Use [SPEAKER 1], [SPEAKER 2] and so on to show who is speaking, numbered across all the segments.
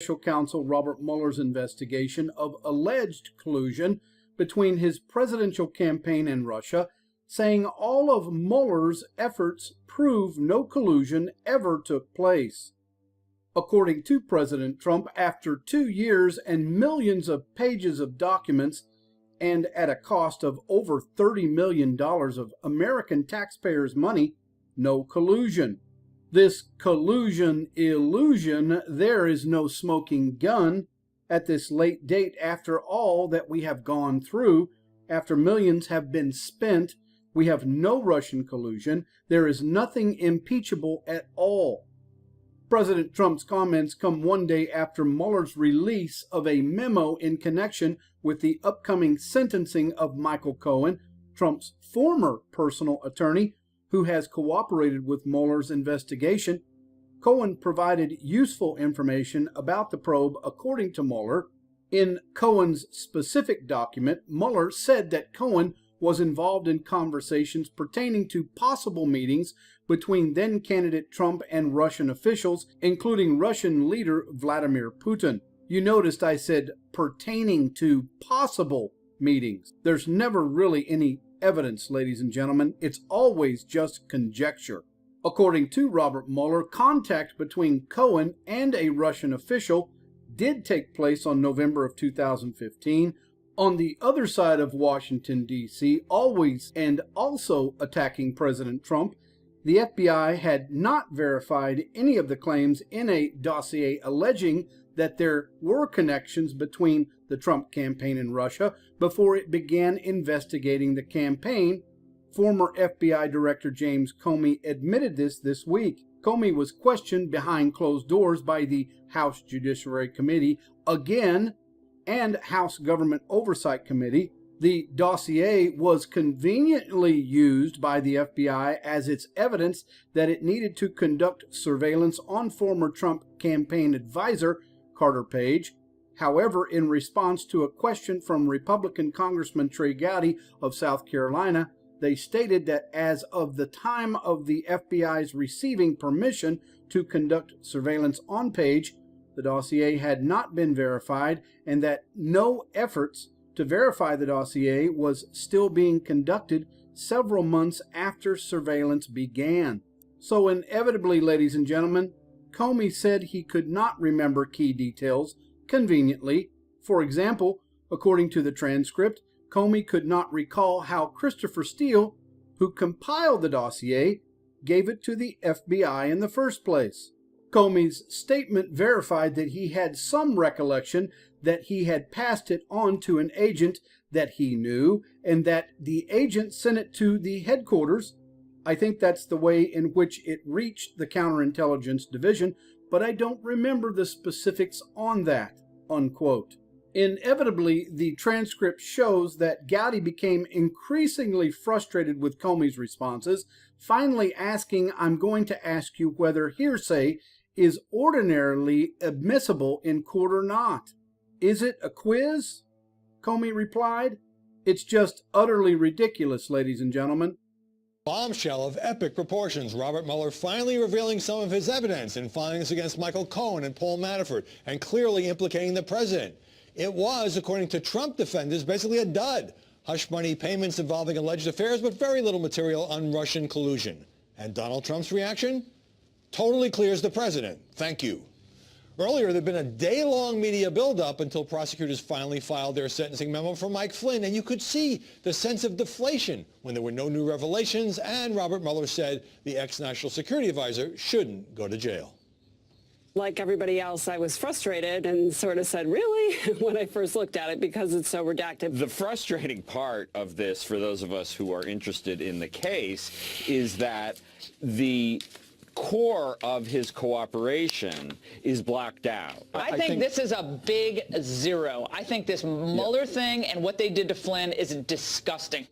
[SPEAKER 1] Special Counsel Robert Mueller's investigation of alleged collusion between his presidential campaign and Russia, saying all of Mueller's efforts prove no collusion ever took place. According to President Trump, after 2 years and millions of pages of documents, and at a cost of over $30 million of American taxpayers' money, no collusion. This collusion illusion, there is no smoking gun. At this late date, after all that we have gone through, after millions have been spent, we have no Russian collusion. There is nothing impeachable at all. President Trump's comments come one day after Mueller's release of a memo in connection with the upcoming sentencing of Michael Cohen, Trump's former personal attorney, who has cooperated with Mueller's investigation. Cohen provided useful information about the probe according to Mueller. In Cohen's specific document, Mueller said that Cohen was involved in conversations pertaining to possible meetings between then-candidate Trump and Russian officials, including Russian leader Vladimir Putin. You noticed I said pertaining to possible meetings. There's never really any evidence, ladies and gentlemen. It's always just conjecture. According to Robert Mueller, contact between Cohen and a Russian official did take place on November of 2015. On the other side of Washington, D.C., always and also attacking President Trump, the FBI had not verified any of the claims in a dossier alleging that there were connections between the Trump campaign and Russia before it began investigating the campaign. Former FBI Director James Comey admitted this week. Comey was questioned behind closed doors by the House Judiciary Committee again and House Government Oversight Committee. The dossier was conveniently used by the FBI as its evidence that it needed to conduct surveillance on former Trump campaign advisor Carter Page. However, in response to a question from Republican Congressman Trey Gowdy of South Carolina, they stated that as of the time of the FBI's receiving permission to conduct surveillance on Page, the dossier had not been verified and that no efforts to verify the dossier was still being conducted several months after surveillance began. So inevitably, ladies and gentlemen, Comey said he could not remember key details conveniently. For example, according to the transcript, Comey could not recall how Christopher Steele, who compiled the dossier, gave it to the FBI in the first place. Comey's statement verified that he had some recollection that he had passed it on to an agent that he knew and that the agent sent it to the headquarters. I think that's the way in which it reached the counterintelligence division, but I don't remember the specifics on that, unquote. Inevitably, the transcript shows that Gowdy became increasingly frustrated with Comey's responses, finally asking, "I'm going to ask you whether hearsay is ordinarily admissible in court or not." "Is it a quiz?" Comey replied. "It's just utterly ridiculous, ladies and gentlemen."
[SPEAKER 2] Bombshell of epic proportions. Robert Mueller finally revealing some of his evidence and findings against Michael Cohen and Paul Manafort, and clearly implicating the president. It was, according to Trump defenders, basically a dud. Hush money payments involving alleged affairs, but very little material on Russian collusion. And Donald Trump's reaction? Totally clears the president. Thank you. Earlier, there'd been a day-long media buildup until prosecutors finally filed their sentencing memo for Mike Flynn, and you could see the sense of deflation when there were no new revelations, and Robert Mueller said the ex-National Security Advisor shouldn't go to jail.
[SPEAKER 3] Like everybody else, I was frustrated and sort of said, really, when I first looked at it, because it's so redacted.
[SPEAKER 4] The frustrating part of this, for those of us who are interested in the case, is that the core of his cooperation is blacked out.
[SPEAKER 5] I think this is a big zero. I think this Mueller thing and what they did to Flynn is disgusting.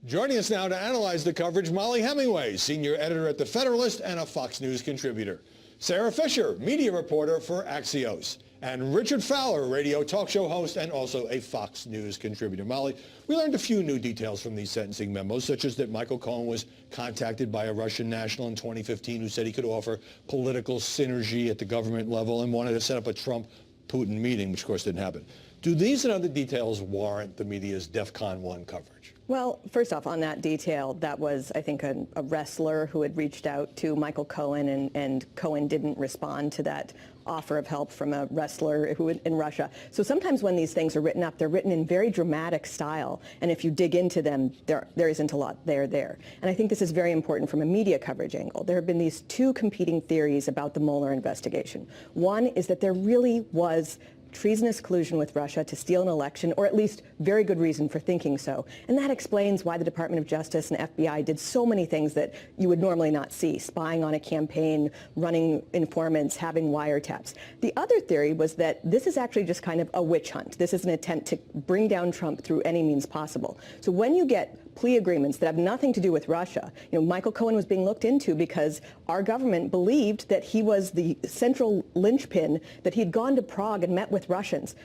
[SPEAKER 2] Joining us now to analyze the coverage, Molly Hemingway, senior editor at The Federalist and a Fox News contributor. Sarah Fisher, media reporter for Axios. and Richard Fowler, a radio talk show host and also a Fox News contributor. Molly, we learned a few new details from these sentencing memos, such as that Michael Cohen was contacted by a Russian national in 2015 who said he could offer political synergy at the government level and wanted to set up a Trump-Putin meeting, which of course didn't happen. Do these and other details warrant the media's DEFCON 1 coverage?
[SPEAKER 6] Well, first off, on that detail, that was, I think, a wrestler who had reached out to Michael Cohen, and Cohen didn't respond to that offer of help from a wrestler who in Russia. So sometimes when these things are written up, they're written in very dramatic style, and if you dig into them, there isn't a lot there. And I think this is very important from a media coverage angle. There have been these two competing theories about the Mueller investigation. One is that there really was treasonous collusion with Russia to steal an election, or at least very good reason for thinking so. And that explains why the Department of Justice and FBI did so many things that you would normally not see: spying on a campaign, running informants, having wiretaps. The other theory was that this is actually just kind of a witch hunt. This is an attempt to bring down Trump through any means possible. So when you get plea agreements that have nothing to do with Russia, Michael Cohen was being looked into because our government believed that he was the central linchpin, that he'd gone to Prague and met with Russians.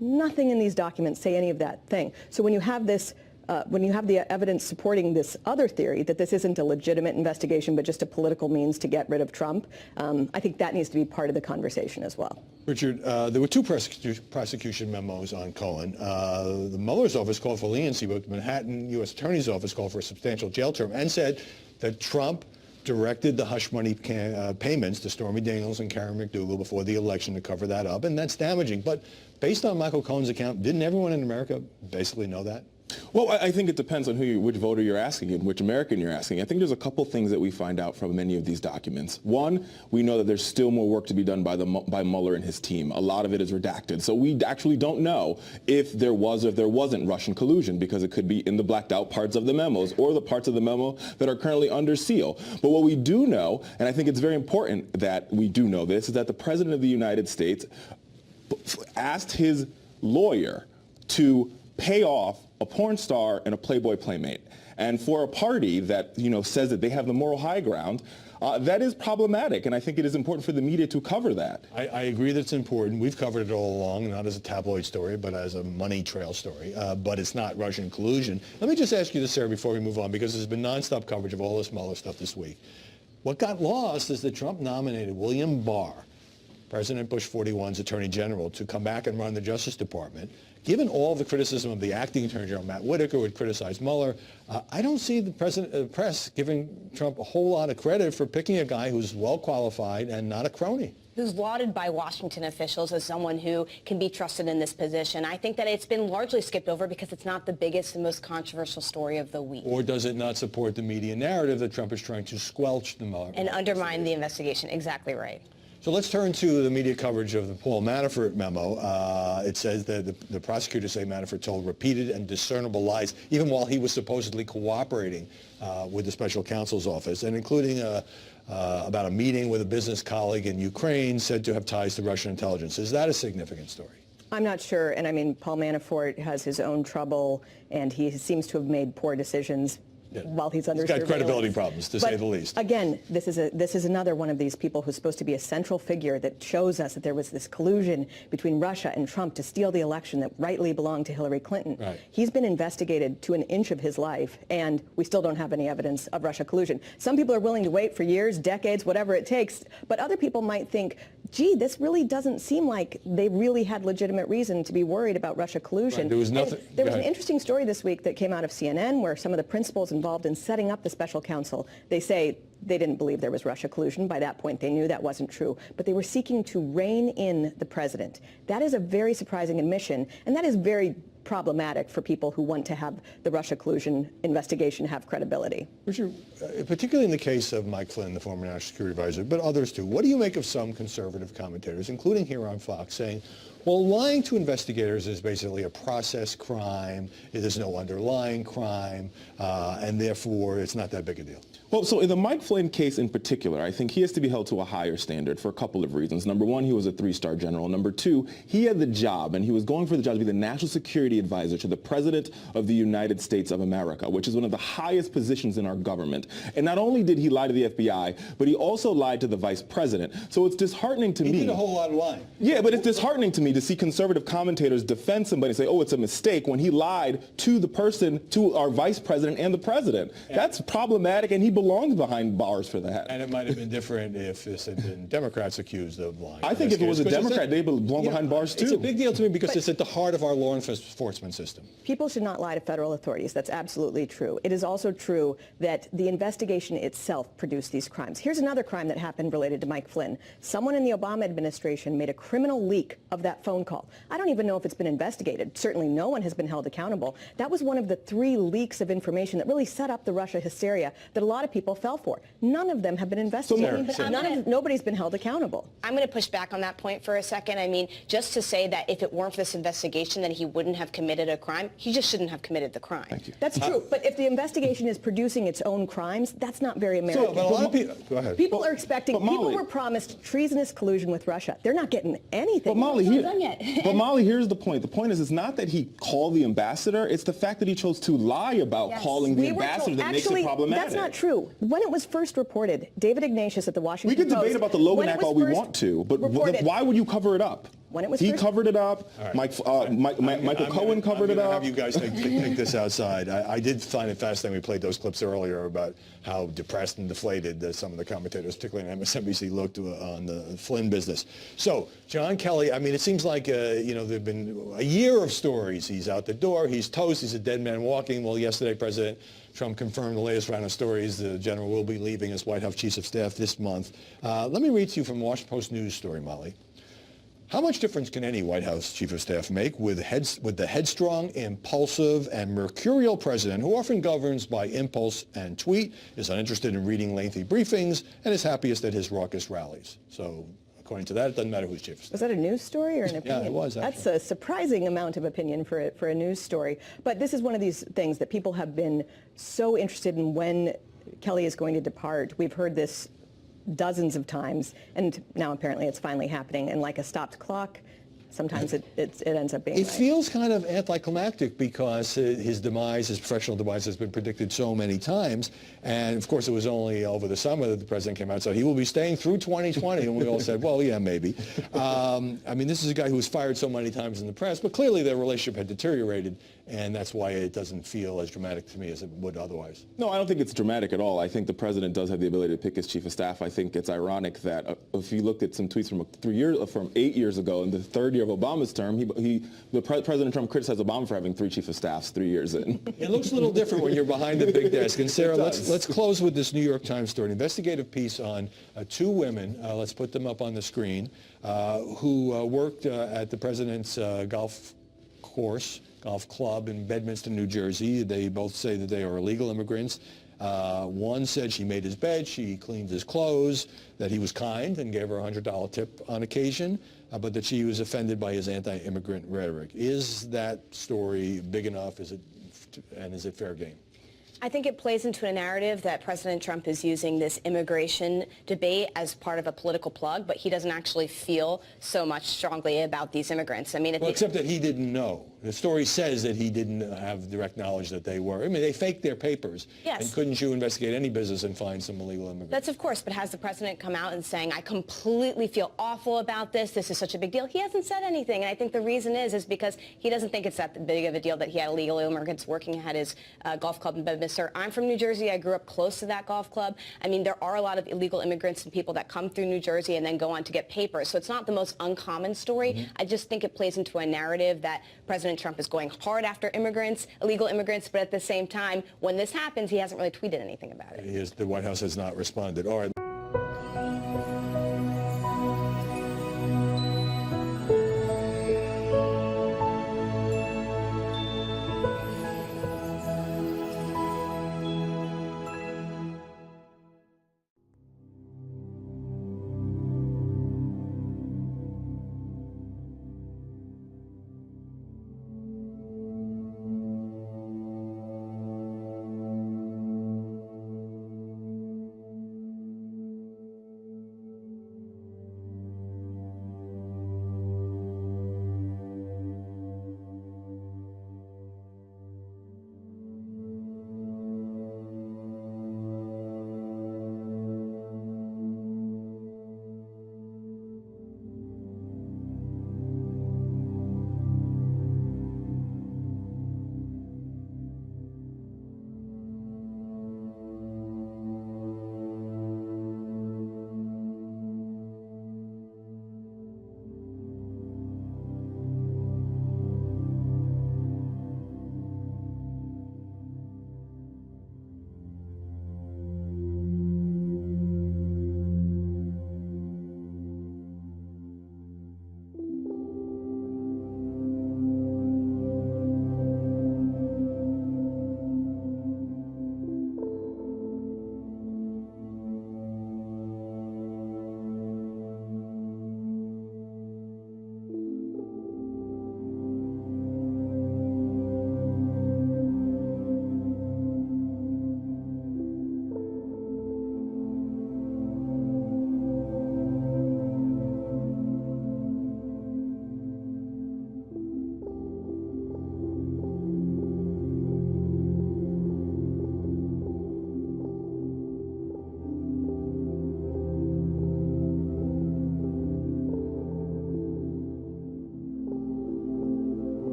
[SPEAKER 6] Nothing in these documents say any of that thing. So when you have this, when you have the evidence supporting this other theory, that this isn't a legitimate investigation but just a political means to get rid of Trump, I think that needs to be part of the conversation as well.
[SPEAKER 2] Richard, there were two prosecution memos on Cohen. The Mueller's office called for leniency, but the Manhattan U.S. Attorney's Office called for a substantial jail term and said that Trump directed the hush money payments to Stormy Daniels and Karen McDougal before the election to cover that up, and that's damaging. But based on Michael Cohen's account, didn't everyone in America basically know that?
[SPEAKER 7] Well, I think it depends on which voter you're asking and which American you're asking. I think there's a couple things that we find out from many of these documents. One, we know that there's still more work to be done by Mueller and his team. A lot of it is redacted. So we actually don't know if there was or if there wasn't Russian collusion, because it could be in the blacked out parts of the memos or the parts of the memo that are currently under seal. But what we do know, and I think it's very important that we do know this, is that the President of the United States asked his lawyer to pay off a porn star and a Playboy playmate. And for a party that, says that they have the moral high ground, that is problematic, and I think it is important for the media to cover that.
[SPEAKER 2] I agree that it's important. We've covered it all along, not as a tabloid story, but as a money trail story. But it's not Russian collusion. Let me just ask you this, Sarah, before we move on, because there's been nonstop coverage of all this Mueller stuff this week. What got lost is that Trump nominated William Barr, President Bush 41's Attorney General, to come back and run the Justice Department. Given all the criticism of the acting Attorney General, Matt Whitaker, who had criticized Mueller, I don't see the press giving Trump a whole lot of credit for picking a guy who's well qualified and not a crony.
[SPEAKER 8] Who's lauded by Washington officials as someone who can be trusted in this position. I think that it's been largely skipped over because it's not the biggest and most controversial story of the week.
[SPEAKER 2] Or does it not support the media narrative that Trump is trying to squelch the Mueller
[SPEAKER 8] and undermine the investigation? Exactly right.
[SPEAKER 2] So let's turn to the media coverage of the Paul Manafort memo. It says that the prosecutors say Manafort told repeated and discernible lies, even while he was supposedly cooperating with the special counsel's office, and including about a meeting with a business colleague in Ukraine said to have ties to Russian intelligence. Is that a significant story?
[SPEAKER 6] I'm not sure, and I mean, Paul Manafort has his own trouble, and he seems to have made poor decisions while he's under surveillance.
[SPEAKER 2] He's got credibility problems, to say the least.
[SPEAKER 6] Again, this is another one of these people who's supposed to be a central figure that shows us that there was this collusion between Russia and Trump to steal the election that rightly belonged to Hillary Clinton.
[SPEAKER 2] Right.
[SPEAKER 6] He's been investigated to an inch of his life, and we still don't have any evidence of Russia collusion. Some people are willing to wait for years, decades, whatever it takes, but other people might think, gee, this really doesn't seem like they really had legitimate reason to be worried about Russia collusion.
[SPEAKER 2] Right. There was nothing.
[SPEAKER 6] There was an interesting story this week that came out of CNN where some of the principals involved in setting up the special counsel, they say they didn't believe there was Russia collusion. By that point, they knew that wasn't true. But they were seeking to rein in the president. That is a very surprising admission, and that is very problematic for people who want to have the Russia collusion investigation have credibility.
[SPEAKER 2] Richard, particularly in the case of Mike Flynn, the former national security advisor, but others too, what do you make of some conservative commentators, including here on Fox, saying, well, lying to investigators is basically a process crime, there's no underlying crime, and therefore it's not that big a deal?
[SPEAKER 7] Well, so in the Mike Flynn case in particular, I think he has to be held to a higher standard for a couple of reasons. Number one, he was a 3-star general. Number two, he had the job, and he was going for the job to be the national security advisor to the President of the United States of America, which is one of the highest positions in our government. And not only did he lie to the FBI, but he also lied to the Vice President. So it's disheartening to me.
[SPEAKER 2] He did a whole lot of lying.
[SPEAKER 7] Yeah, but it's disheartening to me to see conservative commentators defend somebody and say, oh, it's a mistake, when he lied to the person, to our Vice President and the President. That's problematic, and he belongs behind bars for that.
[SPEAKER 2] And it might have been different if this had been Democrats accused of lying.
[SPEAKER 7] I think if it was a Democrat, they'd belong behind bars too.
[SPEAKER 2] It's a big deal to me because it's at the heart of our law enforcement system.
[SPEAKER 6] People should not lie to federal authorities. That's absolutely true. It is also true that the investigation itself produced these crimes. Here's another crime that happened related to Mike Flynn. Someone in the Obama administration made a criminal leak of that phone call. I don't even know if it's been investigated. Certainly no one has been held accountable. That was one of the 3 leaks of information that really set up the Russia hysteria that a lot of people fell for. None of them have been investigated. Nobody's been held accountable.
[SPEAKER 8] I'm going to push back on that point for a second. I mean, just to say that if it weren't for this investigation, then he wouldn't have committed a crime, he just shouldn't have committed the crime.
[SPEAKER 7] Thank you.
[SPEAKER 6] That's true. But if the investigation is producing its own crimes, that's not very American.
[SPEAKER 2] So, but a lot of people, go ahead.
[SPEAKER 6] People are expecting, people were promised treasonous collusion with Russia. They're not getting anything.
[SPEAKER 7] But Molly, here's the point. The point is, it's not that he called the ambassador, it's the fact that he chose to lie about calling the ambassador that makes it problematic.
[SPEAKER 6] That's not true. When it was first reported, David Ignatius at the Washington Post...
[SPEAKER 7] We can debate about the Logan Act all we want to, but why would you cover it up?
[SPEAKER 6] When it was
[SPEAKER 7] he covered it up. Right. Michael Cohen covered it up.
[SPEAKER 2] Have you guys take this outside. I did find it fascinating. We played those clips earlier about how depressed and deflated some of the commentators, particularly on MSNBC, looked on the Flynn business. So John Kelly, I mean, it seems like there've been a year of stories. He's out the door. He's toast. He's a dead man walking. Well, yesterday, President Trump confirmed the latest round of stories. The general will be leaving as White House Chief of Staff this month. Let me read to you from Washington Post News story, Molly. How much difference can any White House Chief of Staff make with the headstrong, impulsive, and mercurial president who often governs by impulse and tweet, is uninterested in reading lengthy briefings, and is happiest at his raucous rallies? So according to that, it doesn't matter who's Chief of Staff.
[SPEAKER 6] Was that a news story or an opinion?
[SPEAKER 2] Yeah, it was, actually.
[SPEAKER 6] That's a surprising amount of opinion for a news story. But this is one of these things that people have been so interested in when Kelly is going to depart. We've heard this dozens of times, and now apparently it's finally happening. And like a stopped clock, sometimes it ends up being
[SPEAKER 2] It
[SPEAKER 6] right.
[SPEAKER 2] feels kind of anticlimactic because his demise, his professional demise, has been predicted so many times. And of course, it was only over the summer that the president came out and said he will be staying through 2020. And we all said, well, yeah, maybe. I mean, this is a guy who was fired so many times in the press, but clearly their relationship had deteriorated. And that's why it doesn't feel as dramatic to me as it would otherwise.
[SPEAKER 7] No, I don't think it's dramatic at all. I think the president does have the ability to pick his chief of staff. I think it's ironic that if you looked at some tweets from 8 years ago, in the third year of Obama's term, President Trump criticized Obama for having 3 chief of staffs 3 years in.
[SPEAKER 2] It looks a little different when you're behind the big desk. And Sarah, let's close with this New York Times story, an investigative piece on 2 women, let's put them up on the screen, who worked at the president's golf club in Bedminster, New Jersey. They both say that they are illegal immigrants. One said she made his bed, she cleaned his clothes, that he was kind and gave her a $100 tip on occasion, but that she was offended by his anti-immigrant rhetoric. Is that story big enough? Is it fair game?
[SPEAKER 8] I think it plays into a narrative that President Trump is using this immigration debate as part of a political plug, but he doesn't actually feel so much strongly about these immigrants. I mean,
[SPEAKER 2] except that he didn't know. The story says that he didn't have direct knowledge that they were. I mean, they faked their papers.
[SPEAKER 8] Yes.
[SPEAKER 2] And couldn't you investigate any business and find some illegal immigrants?
[SPEAKER 8] That's of course, but has the president come out and saying, I completely feel awful about this. This is such a big deal. He hasn't said anything. And I think the reason is because he doesn't think it's that big of a deal that he had illegal immigrants working at his golf club in Bedminster. I'm from New Jersey. I grew up close to that golf club. I mean, there are a lot of illegal immigrants and people that come through New Jersey and then go on to get papers. So it's not the most uncommon story. Mm-hmm. I just think it plays into a narrative that President Trump is going hard after immigrants, illegal immigrants, but at the same time, when this happens, he hasn't really tweeted anything about it.
[SPEAKER 2] The White House has not responded. All right.